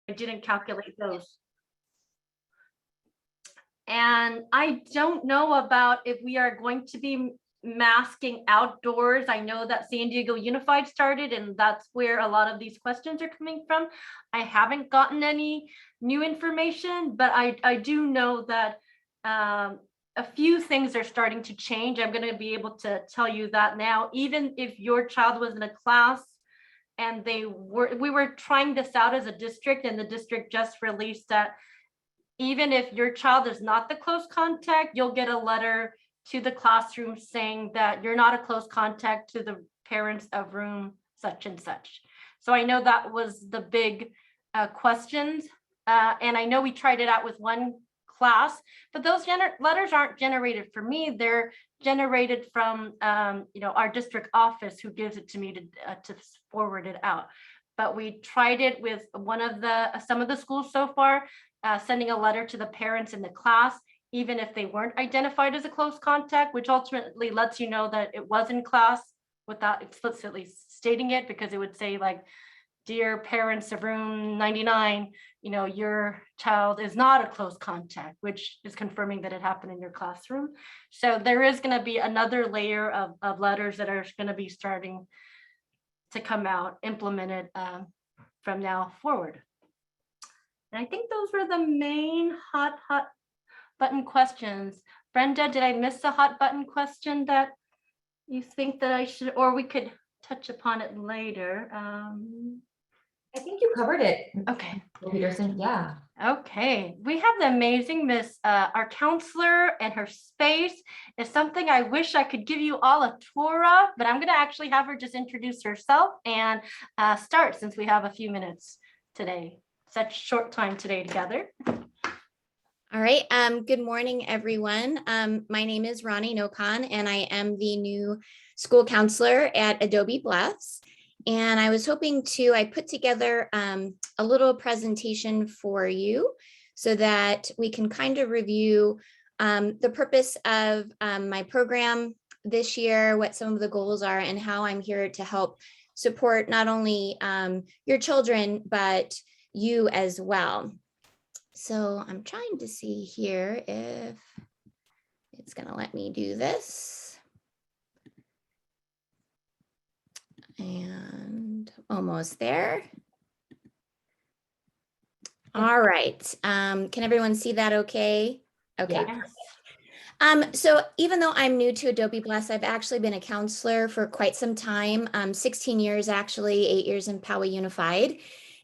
I didn't calculate those. And I don't know about if we are going to be masking outdoors. I know that San Diego Unified started, and that's where a lot of these questions are coming from. I haven't gotten any new information, but I do know that a few things are starting to change. I'm going to be able to tell you that now. Even if your child was in a class and we were trying this out as a district, and the district just released that even if your child is not the close contact, you'll get a letter to the classroom saying that you're not a close contact to the parents of room such and such. So I know that was the big questions. And I know we tried it out with one class, but those letters aren't generated for me. They're generated from our district office, who gives it to me to forward it out. But we tried it with some of the schools so far, sending a letter to the parents in the class, even if they weren't identified as a close contact, which ultimately lets you know that it was in class without explicitly stating it, because it would say like, dear parents of room 99, your child is not a close contact, which is confirming that it happened in your classroom. So there is going to be another layer of letters that are going to be starting to come out, implemented from now forward. And I think those were the main hot button questions. Brenda, did I miss a hot button question that you think that I should, or we could touch upon it later? I think you covered it. Okay. Peterson, yeah. Okay, we have the amazing Miss, our counselor, and her space is something I wish I could give you all a tour of, but I'm going to actually have her just introduce herself and start, since we have a few minutes today. Such short time today together. All right. Good morning, everyone. My name is Ronnie Nokan, and I am the new school counselor at Adobe Bless. And I was hoping I put together a little presentation for you so that we can kind of review the purpose of my program this year, what some of the goals are, and how I'm here to help support not only your children, but you as well. So I'm trying to see here if it's going to let me do this. And almost there. All right. Can everyone see that okay? Okay. Yes. So even though I'm new to Adobe Bless, I've actually been a counselor for quite some time, 16 years, actually 8 years in Poway Unified.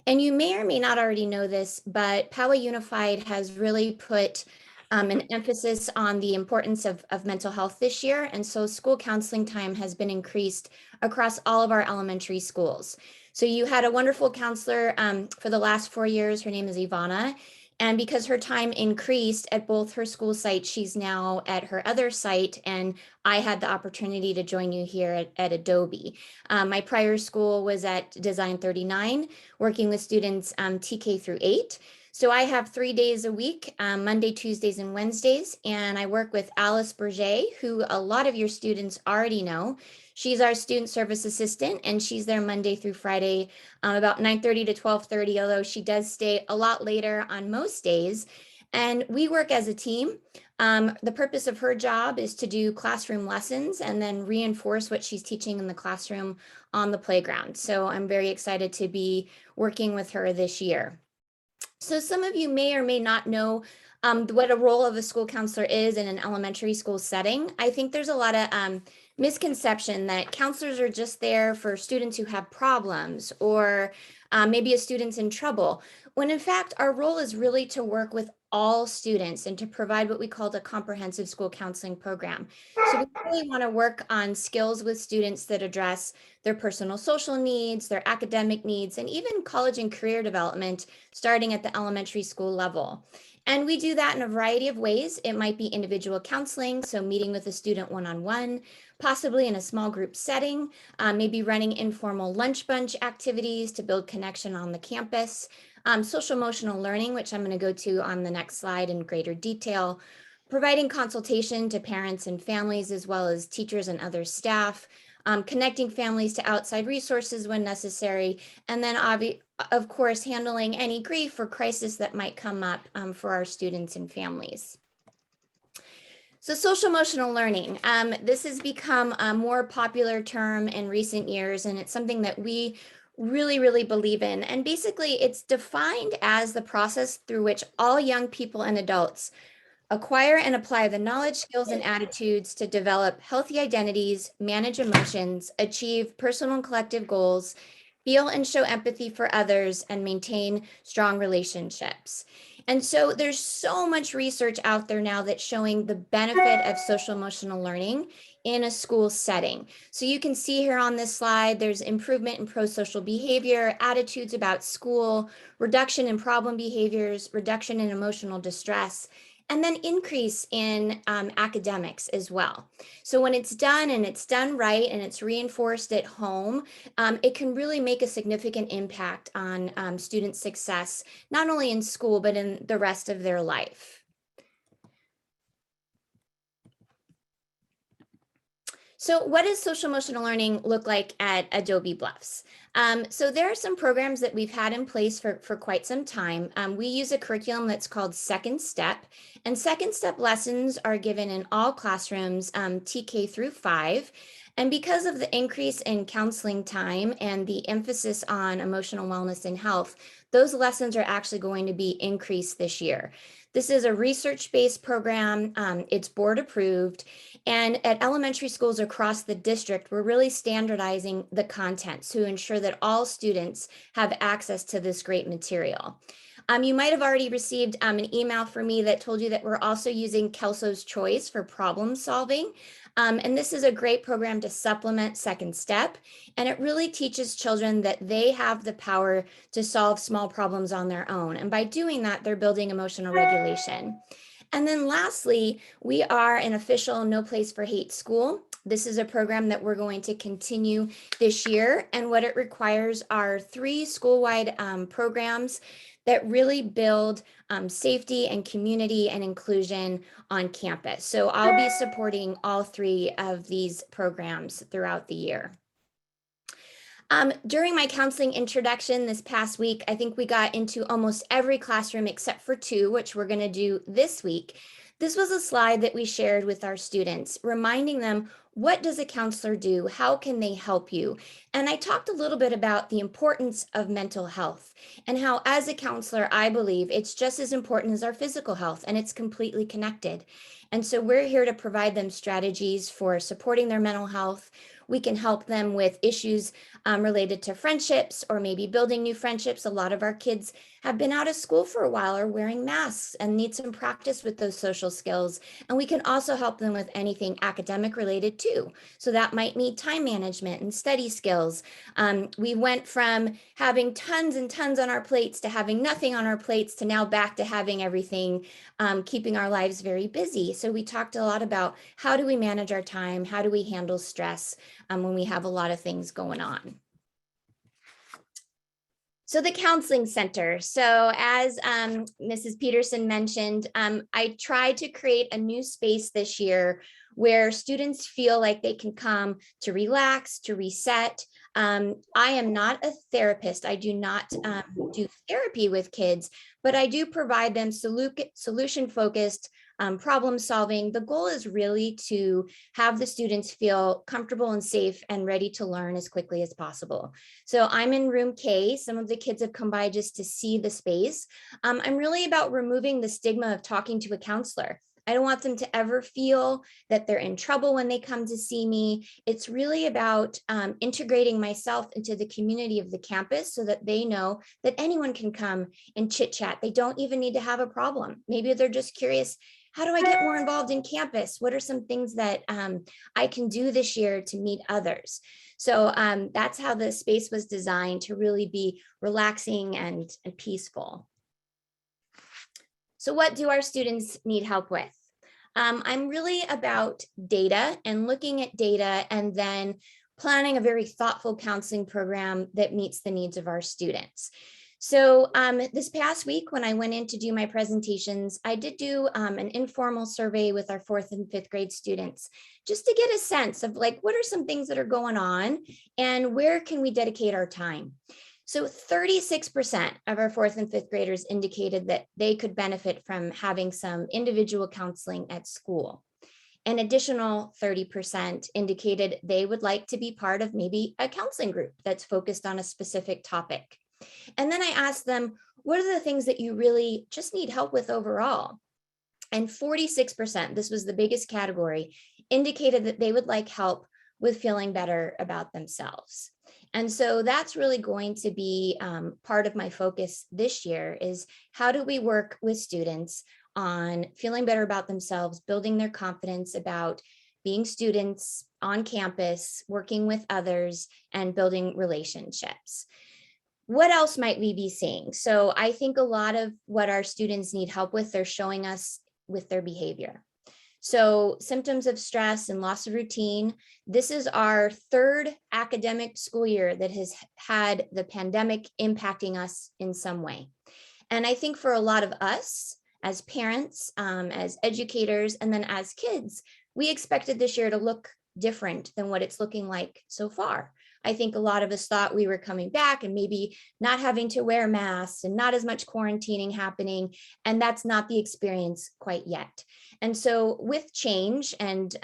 And you may or may not already know this, but Poway Unified has really put an emphasis on the importance of mental health this year. And so school counseling time has been increased across all of our elementary schools. So you had a wonderful counselor for the last 4 years. Her name is Ivana. And because her time increased at both her school sites, she's now at her other site. And I had the opportunity to join you here at Adobe. My prior school was at Design 39, working with students TK through 8. So I have 3 days a week, Monday, Tuesdays, and Wednesdays. And I work with Alice Berger, who a lot of your students already know. She's our student service assistant, and she's there Monday through Friday, about 9:30 to 12:30, although she does stay a lot later on most days. And we work as a team. The purpose of her job is to do classroom lessons and then reinforce what she's teaching in the classroom on the playground. So I'm very excited to be working with her this year. So some of you may or may not know what a role of a school counselor is in an elementary school setting. I think there's a lot of misconception that counselors are just there for students who have problems, or maybe a student's in trouble, when in fact our role is really to work with all students and to provide what we call a comprehensive school counseling program. So we really want to work on skills with students that address their personal social needs, their academic needs, and even college and career development, starting at the elementary school level. And we do that in a variety of ways. It might be individual counseling, so meeting with a student one-on-one, possibly in a small group setting, maybe running informal lunch bunch activities to build connection on the campus, social emotional learning, which I'm going to go to on the next slide in greater detail, providing consultation to parents and families, as well as teachers and other staff, connecting families to outside resources when necessary, and then of course, handling any grief or crisis that might come up for our students and families. So social emotional learning, this has become a more popular term in recent years, and it's something that we really believe in. And basically it's defined as the process through which all young people and adults acquire and apply the knowledge, skills, and attitudes to develop healthy identities, manage emotions, achieve personal and collective goals, feel and show empathy for others, and maintain strong relationships. And so there's so much research out there now that's showing the benefit of social emotional learning in a school setting. So you can see here on this slide, there's improvement in pro-social behavior, attitudes about school, reduction in problem behaviors, reduction in emotional distress, and then increase in academics as well. So when it's done and it's done right and it's reinforced at home, it can really make a significant impact on student success, not only in school, but in the rest of their life. So what does social emotional learning look like at Adobe Bluffs? So there are some programs that we've had in place for quite some time. We use a curriculum that's called Second Step, and Second Step lessons are given in all classrooms, TK through 5. And because of the increase in counseling time and the emphasis on emotional wellness and health, those lessons are actually going to be increased this year. This is a research-based program. It's board approved. And at elementary schools across the district, we're really standardizing the content to ensure that all students have access to this great material. You might have already received an email from me that told you that we're also using Kelso's Choice for problem solving. And this is a great program to supplement Second Step. And it really teaches children that they have the power to solve small problems on their own. And by doing that, they're building emotional regulation. And then lastly, we are an official No Place for Hate school. This is a program that we're going to continue this year. And what it requires are 3 school-wide programs that really build safety and community and inclusion on campus. So I'll be supporting all 3 of these programs throughout the year. During my counseling introduction this past week, I think we got into almost every classroom except for 2, which we're going to do this week. This was a slide that we shared with our students, reminding them, what does a counselor do? How can they help you? And I talked a little bit about the importance of mental health and how, as a counselor, I believe it's just as important as our physical health, and it's completely connected. And so we're here to provide them strategies for supporting their mental health. We can help them with issues related to friendships or maybe building new friendships. A lot of our kids have been out of school for a while or wearing masks and need some practice with those social skills. And we can also help them with anything academic related too. So that might mean time management and study skills. We went from having tons and tons on our plates to having nothing on our plates to now back to having everything, keeping our lives very busy. So we talked a lot about how do we manage our time? How do we handle stress when we have a lot of things going on? So the counseling center. So as Mrs. Peterson mentioned, I tried to create a new space this year where students feel like they can come to relax, to reset. I am not a therapist. I do not do therapy with kids, but I do provide them solution-focused problem solving. The goal is really to have the students feel comfortable and safe and ready to learn as quickly as possible. So I'm in room K. Some of the kids have come by just to see the space. I'm really about removing the stigma of talking to a counselor. I don't want them to ever feel that they're in trouble when they come to see me. It's really about integrating myself into the community of the campus so that they know that anyone can come and chit chat. They don't even need to have a problem. Maybe they're just curious, how do I get more involved in campus? What are some things that I can do this year to meet others? So that's how the space was designed, to really be relaxing and peaceful. So what do our students need help with? I'm really about data and looking at data and then planning a very thoughtful counseling program that meets the needs of our students. So this past week, when I went in to do my presentations, I did do an informal survey with our 4th and 5th grade students, just to get a sense of like, what are some things that are going on and where can we dedicate our time? So 36% of our 4th and 5th graders indicated that they could benefit from having some individual counseling at school. An additional 30% indicated they would like to be part of maybe a counseling group that's focused on a specific topic. And then I asked them, what are the things that you really just need help with overall? And 46%, this was the biggest category, indicated that they would like help with feeling better about themselves. And so that's really going to be part of my focus this year is how do we work with students on feeling better about themselves, building their confidence about being students on campus, working with others, and building relationships. What else might we be seeing? So I think a lot of what our students need help with, they're showing us with their behavior. So symptoms of stress and loss of routine. This is our 3rd academic school year that has had the pandemic impacting us in some way. And I think for a lot of us as parents, as educators, and then as kids, we expected this year to look different than what it's looking like so far. I think a lot of us thought we were coming back and maybe not having to wear masks and not as much quarantining happening. And that's not the experience quite yet. And so with change and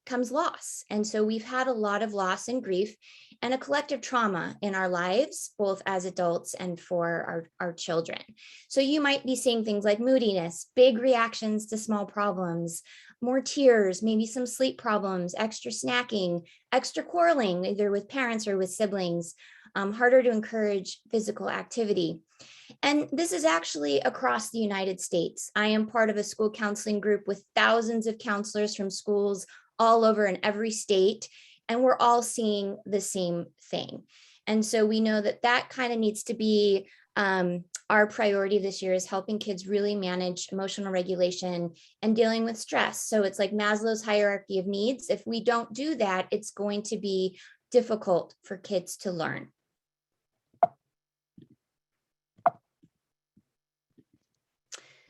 comes loss. And so we've had a lot of loss and grief and a collective trauma in our lives, both as adults and for our children. So you might be seeing things like moodiness, big reactions to small problems, more tears, maybe some sleep problems, extra snacking, extra quarreling, either with parents or with siblings, harder to encourage physical activity. And this is actually across the United States. I am part of a school counseling group with thousands of counselors from schools all over in every state, and we're all seeing the same thing. And so we know that that kind of needs to be our priority this year is helping kids really manage emotional regulation and dealing with stress. So it's like Maslow's hierarchy of needs. If we don't do that, it's going to be difficult for kids to learn.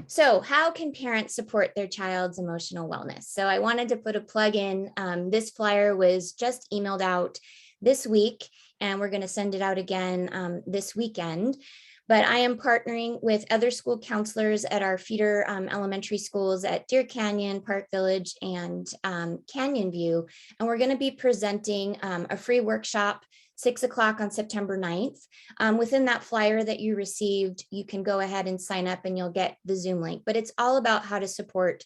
So how can parents support their child's emotional wellness? So I wanted to put a plug in. This flyer was just emailed out this week, and we're going to send it out again this weekend. But I am partnering with other school counselors at our feeder elementary schools at Deer Canyon, Park Village, and Canyon View. And we're going to be presenting a free workshop 6 o'clock on September 9th. Within that flyer that you received, you can go ahead and sign up and you'll get the Zoom link. But it's all about how to support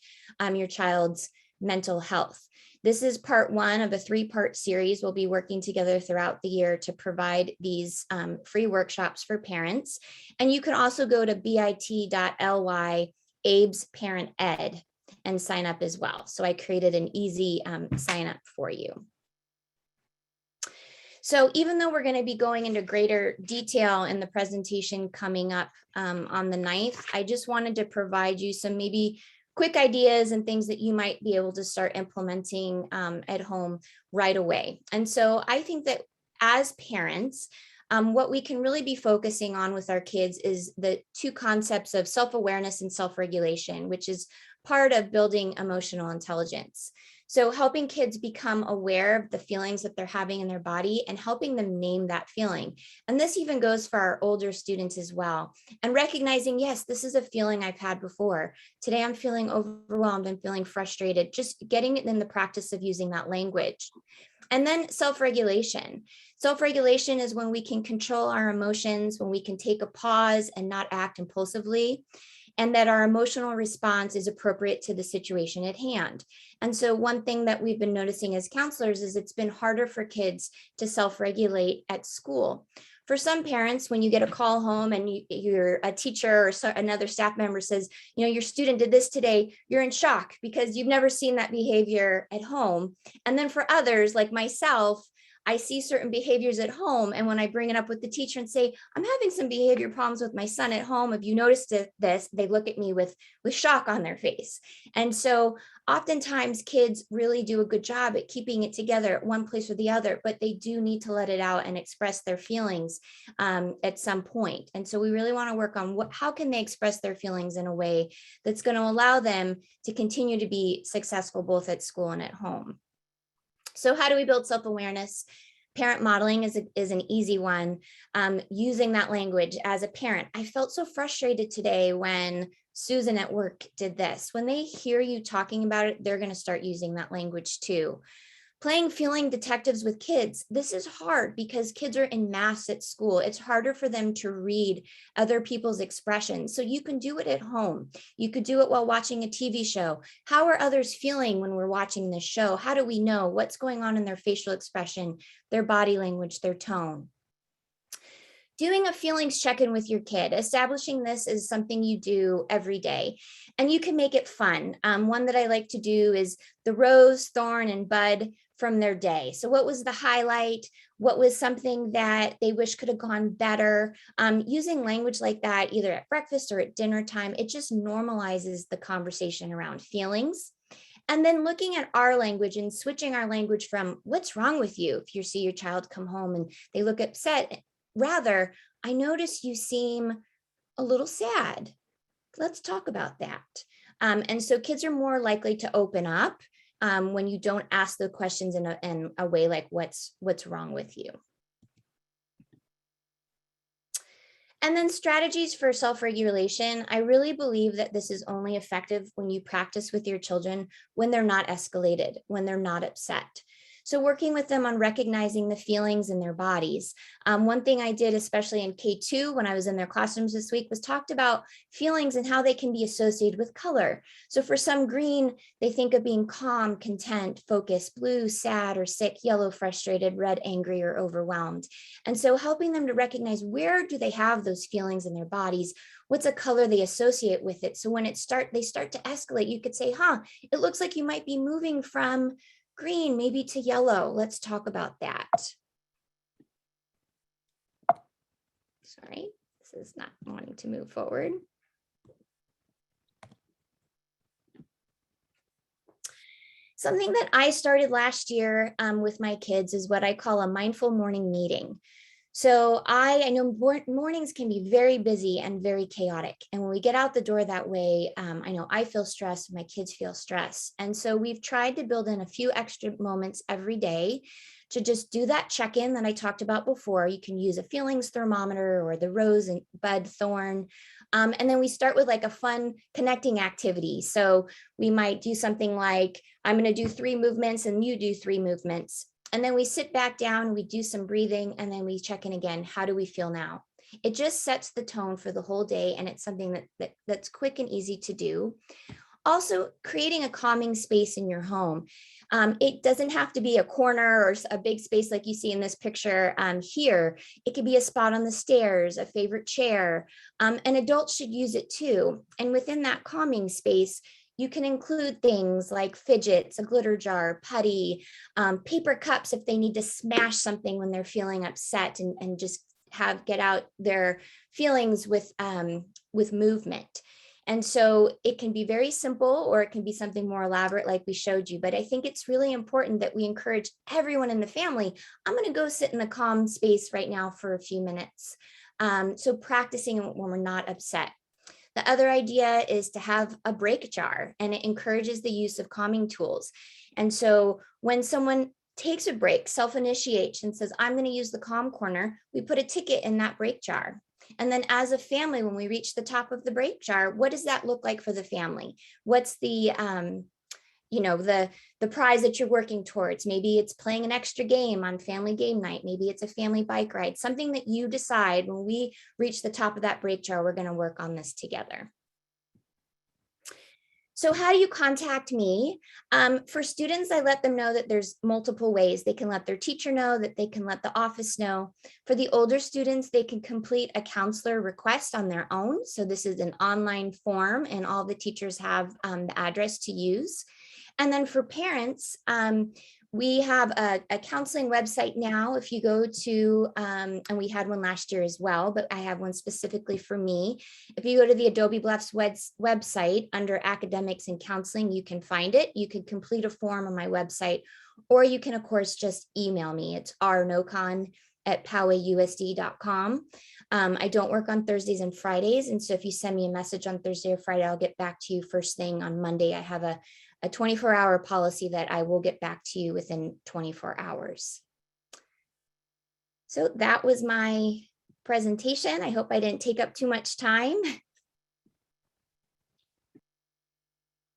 your child's mental health. This is part 1 of a 3-part series. We'll be working together throughout the year to provide these free workshops for parents. And you can also go to bit.ly Abe's Parent Ed and sign up as well. So I created an easy sign up for you. So even though we're going to be going into greater detail in the presentation coming up on the 9th, I just wanted to provide you some maybe quick ideas and things that you might be able to start implementing at home right away. And so I think that as parents, what we can really be focusing on with our kids is the 2 concepts of self-awareness and self-regulation, which is part of building emotional intelligence. So helping kids become aware of the feelings that they're having in their body and helping them name that feeling. And this even goes for our older students as well. And recognizing, yes, this is a feeling I've had before. Today I'm feeling overwhelmed, I'm feeling frustrated, just getting it in the practice of using that language. And then self-regulation. Self-regulation is when we can control our emotions, when we can take a pause and not act impulsively, and that our emotional response is appropriate to the situation at hand. And so one thing that we've been noticing as counselors is it's been harder for kids to self-regulate at school. For some parents, when you get a call home and you're a teacher or another staff member says, you know, your student did this today, you're in shock because you've never seen that behavior at home. And then for others like myself, I see certain behaviors at home. And when I bring it up with the teacher and say, I'm having some behavior problems with my son at home, have you noticed this? They look at me with shock on their face. And so oftentimes kids really do a good job at keeping it together at one place or the other, but they do need to let it out and express their feelings at some point. And so we really want to work on how can they express their feelings in a way that's going to allow them to continue to be successful both at school and at home. So how do we build self-awareness? Parent modeling is an easy one. Using that language as a parent. I felt so frustrated today when Susan at work did this. When they hear you talking about it, they're going to start using that language too. Playing feeling detectives with kids. This is hard because kids are in mass at school. It's harder for them to read other people's expressions. So you can do it at home. You could do it while watching a TV show. How are others feeling when we're watching this show? How do we know what's going on in their facial expression, their body language, their tone? Doing a feelings check-in with your kid. Establishing this is something you do every day, and you can make it fun. One that I like to do is the rose, thorn, and bud from their day. So what was the highlight? What was something that they wish could have gone better? Using language like that, either at breakfast or at dinner time, it just normalizes the conversation around feelings. And then looking at our language and switching our language from what's wrong with you if you see your child come home and they look upset, rather, I notice you seem a little sad. Let's talk about that. And so kids are more likely to open up when you don't ask the questions in a way like what's wrong with you. And then strategies for self-regulation. I really believe that this is only effective when you practice with your children when they're not escalated, when they're not upset. So working with them on recognizing the feelings in their bodies. One thing I did, especially in K2 when I was in their classrooms this week, was talked about feelings and how they can be associated with color. So for some, green, they think of being calm, content, focused; blue, sad or sick; yellow, frustrated; red, angry or overwhelmed. And so helping them to recognize where do they have those feelings in their bodies, what's a color they associate with it. So when they start to escalate, you could say, it looks like you might be moving from green maybe to yellow. Let's talk about that. Sorry, this is not wanting to move forward. Something that I started last year with my kids is what I call a mindful morning meeting. So I know mornings can be very busy and very chaotic. And when we get out the door that way, I know I feel stressed, my kids feel stressed. And so we've tried to build in a few extra moments every day to just do that check-in that I talked about before. You can use a feelings thermometer or the rose and bud thorn. And then we start with like a fun connecting activity. So we might do something like, I'm going to do 3 movements and you do 3 movements. And then we sit back down, we do some breathing, and then we check in again. How do we feel now? It just sets the tone for the whole day, and it's something that's quick and easy to do. Also, creating a calming space in your home. It doesn't have to be a corner or a big space like you see in this picture here. It could be a spot on the stairs, a favorite chair, and adults should use it too. And within that calming space, you can include things like fidgets, a glitter jar, putty, paper cups if they need to smash something when they're feeling upset, and just get out their feelings with movement. And so it can be very simple, or it can be something more elaborate like we showed you. But I think it's really important that we encourage everyone in the family. I'm going to go sit in the calm space right now for a few minutes. So practicing when we're not upset. The other idea is to have a break jar, and it encourages the use of calming tools. And so when someone takes a break, self-initiates and says, I'm going to use the calm corner, we put a ticket in that break jar. And then as a family, when we reach the top of the break jar, what does that look like for the family? What's the prize that you're working towards? Maybe it's playing an extra game on family game night. Maybe it's a family bike ride, something that you decide when we reach the top of that break jar, we're going to work on this together. So how do you contact me? For students, I let them know that there's multiple ways. They can let their teacher know, that they can let the office know. For the older students, they can complete a counselor request on their own. So this is an online form, and all the teachers have the address to use. And then for parents, we have a counseling website now. If you go to, and we had one last year as well, but I have one specifically for me. If you go to the Adobe Bluffs website under academics and counseling, you can find it. You can complete a form on my website, or you can, of course, just email me. It's rnocon@powayusd.com. I don't work on Thursdays and Fridays. And so if you send me a message on Thursday or Friday, I'll get back to you first thing on Monday. I have a 24-hour policy that I will get back to you within 24 hours. So that was my presentation. I hope I didn't take up too much time.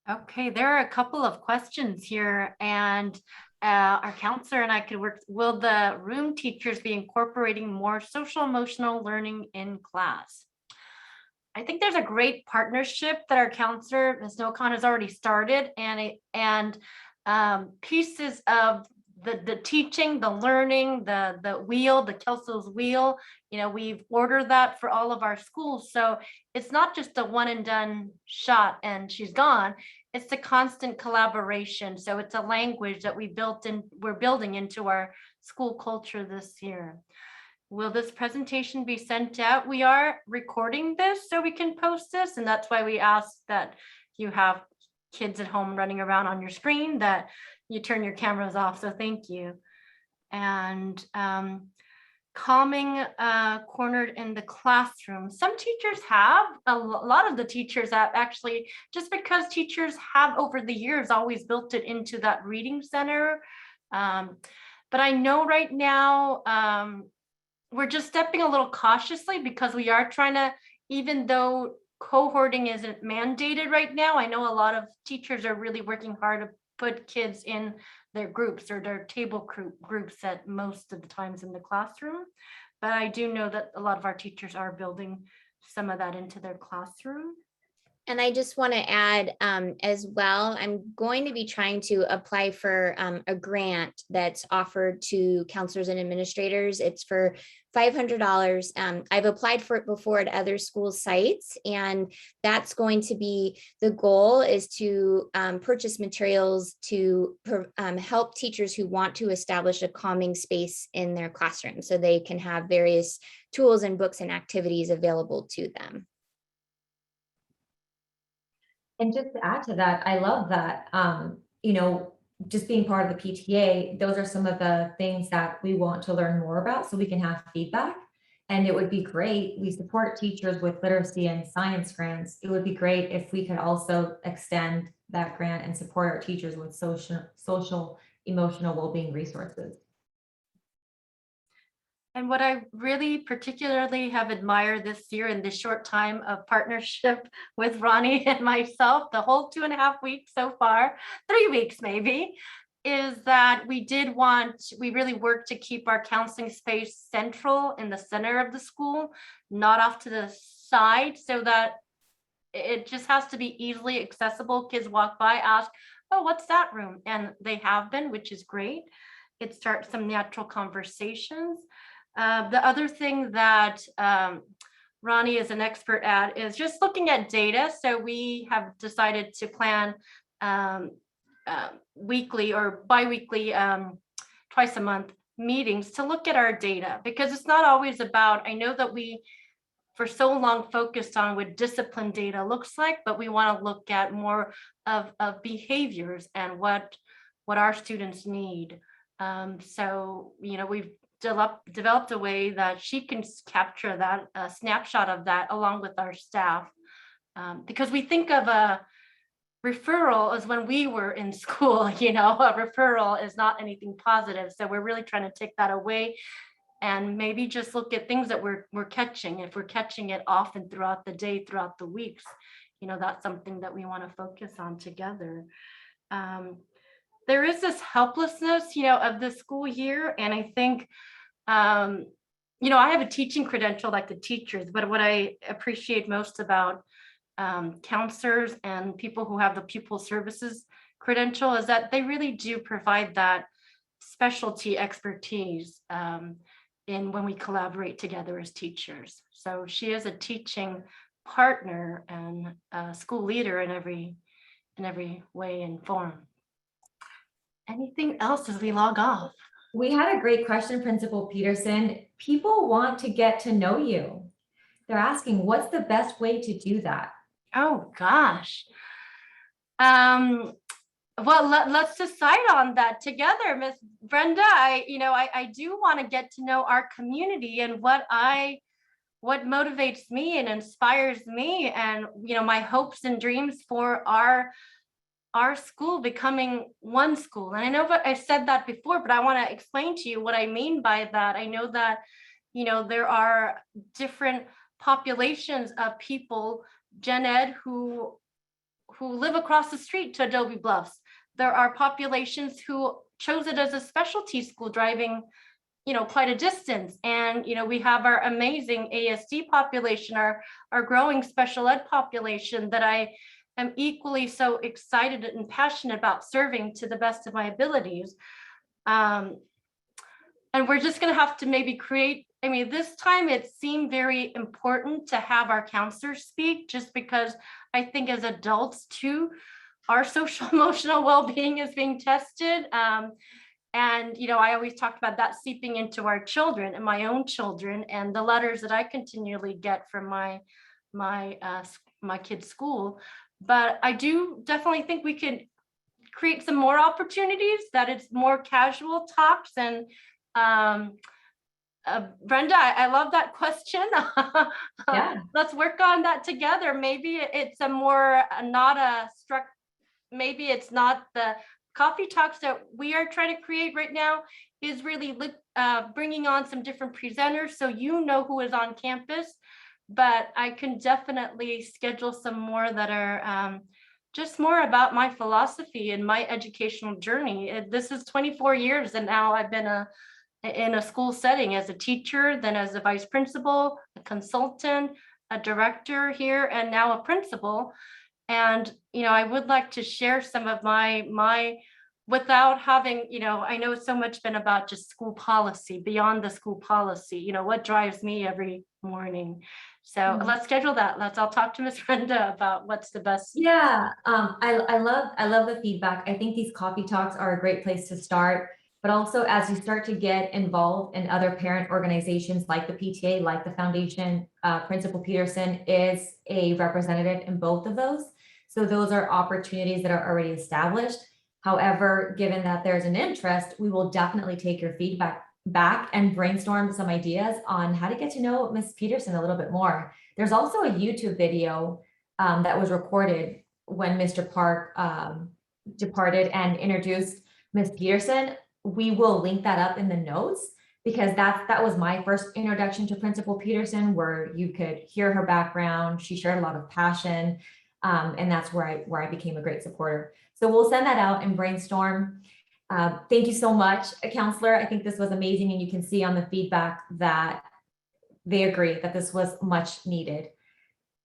Okay, there are a couple of questions here, and our counselor and I could work. Will the room teachers be incorporating more social emotional learning in class? I think there's a great partnership that our counselor, Ms. Nocon, has already started, and pieces of the teaching, the learning, the wheel, the Kelso's wheel. We've ordered that for all of our schools, so it's not just a one and done shot and she's gone. It's the constant collaboration. So it's a language that we're building into our school culture this year. Will this presentation be sent out? We are recording this so we can post this, and that's why we ask that you have kids at home running around on your screen, that you turn your cameras off. So thank you. And calming cornered in the classroom. Some teachers have, a lot of the teachers have actually, just because teachers have over the years always built it into that reading center. But I know right now, we're just stepping a little cautiously because we are trying to, even though cohorting isn't mandated right now, I know a lot of teachers are really working hard to put kids in their groups or their table groups at most of the times in the classroom. But I do know that a lot of our teachers are building some of that into their classroom. And I just want to add as well, I'm going to be trying to apply for a grant that's offered to counselors and administrators. It's for $500. I've applied for it before at other school sites, and that's going to be, the goal is to purchase materials to help teachers who want to establish a calming space in their classroom so they can have various tools and books and activities available to them. And just to add to that, I love that, just being part of the PTA, those are some of the things that we want to learn more about so we can have feedback. And it would be great, we support teachers with literacy and science grants. It would be great if we could also extend that grant and support our teachers with social emotional well-being resources. And what I really particularly have admired this year in this short time of partnership with Ronnie and myself, the whole 2.5 weeks so far, 3 weeks maybe, is that we really worked to keep our counseling space central in the center of the school, not off to the side, so that it just has to be easily accessible. Kids walk by, ask, oh, what's that room? And they have been, which is great. It starts some natural conversations. The other thing that Ronnie is an expert at is just looking at data. So we have decided to plan weekly or bi-weekly, twice a month meetings to look at our data, because it's not always about, I know that we for so long focused on what discipline data looks like, but we want to look at more of behaviors and what our students need. So, we've developed a way that she can capture that, a snapshot of that along with our staff. Because we think of a referral as when we were in school, a referral is not anything positive. So we're really trying to take that away and maybe just look at things that we're catching. If we're catching it often throughout the day, throughout the weeks, that's something that we want to focus on together. There is this helplessness, of the school year. And I think, I have a teaching credential like the teachers, but what I appreciate most about counselors and people who have the pupil services credential is that they really do provide that specialty expertise in when we collaborate together as teachers. So she is a teaching partner and a school leader in every way and form. Anything else as we log off? We had a great question, Principal Peterson. People want to get to know you. They're asking, what's the best way to do that? Oh gosh. Well, let's decide on that together, Miss Brenda. I do want to get to know our community and what motivates me and inspires me, and my hopes and dreams for our our school becoming one school. And I know that I said that before, but I want to explain to you what I mean by that. I know that, there are different populations of people, Gen Ed, who live across the street to Adobe Bluffs. There are populations who chose it as a specialty school, driving quite a distance. And we have our amazing ASD population, our growing special ed population that I am equally so excited and passionate about serving to the best of my abilities. And we're just going to have to maybe create, this time it seemed very important to have our counselors speak, just because I think as adults too, our social emotional well-being is being tested. And, I always talked about that seeping into our children and my own children, and the letters that I continually get from my kids' school. But I do definitely think we could create some more opportunities, that it's more casual talks. And Brenda, I love that question. Yeah. Let's work on that together. Maybe it's a more, maybe it's not the coffee talks that we are trying to create right now, is really bringing on some different presenters so who is on campus. But I can definitely schedule some more that are just more about my philosophy and my educational journey. This is 24 years, and now I've been in a school setting as a teacher, then as a vice principal, a consultant, a director here, and now a principal. And, I would like to share some of my without having, I know so much been about just school policy, beyond the school policy, what drives me every morning. So let's schedule that. I'll talk to Miss Brenda about what's the best. Yeah, I love the feedback. I think these coffee talks are a great place to start. But also, as you start to get involved in other parent organizations like the PTA, like the foundation, Principal Peterson is a representative in both of those. So those are opportunities that are already established. However, given that there's an interest, we will definitely take your feedback back and brainstorm some ideas on how to get to know Ms. Peterson a little bit more. There's also a YouTube video that was recorded when Mr. Park departed and introduced Ms. Peterson. We will link that up in the notes, because that was my first introduction to Principal Peterson, where you could hear her background. She shared a lot of passion, and that's where I became a great supporter. So we'll send that out and brainstorm. Thank you so much, Counselor. I think this was amazing, and you can see on the feedback that they agree that this was much needed.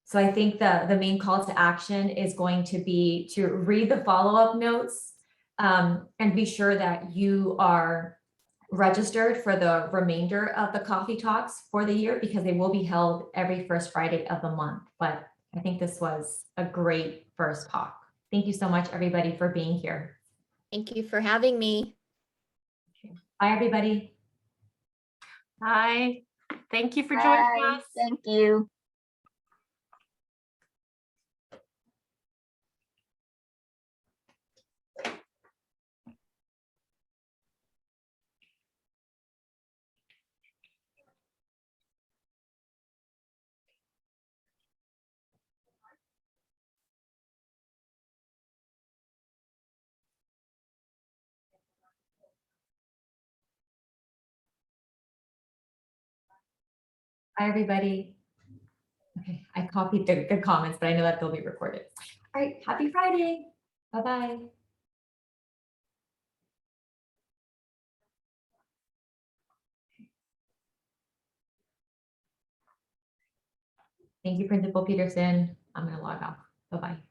So I think the main call to action is going to be to read the follow-up notes, and be sure that you are registered for the remainder of the coffee talks for the year, because they will be held every first Friday of the month. But I think this was a great first talk. Thank you so much, everybody, for being here. Thank you for having me. Bye, everybody. Hi, thank you for joining us. Thank you. Bye, everybody. Okay, I copied the comments, but I know that they'll be recorded. All right, happy Friday. Bye-bye. Thank you, Principal Peterson. I'm going to log off. Bye-bye.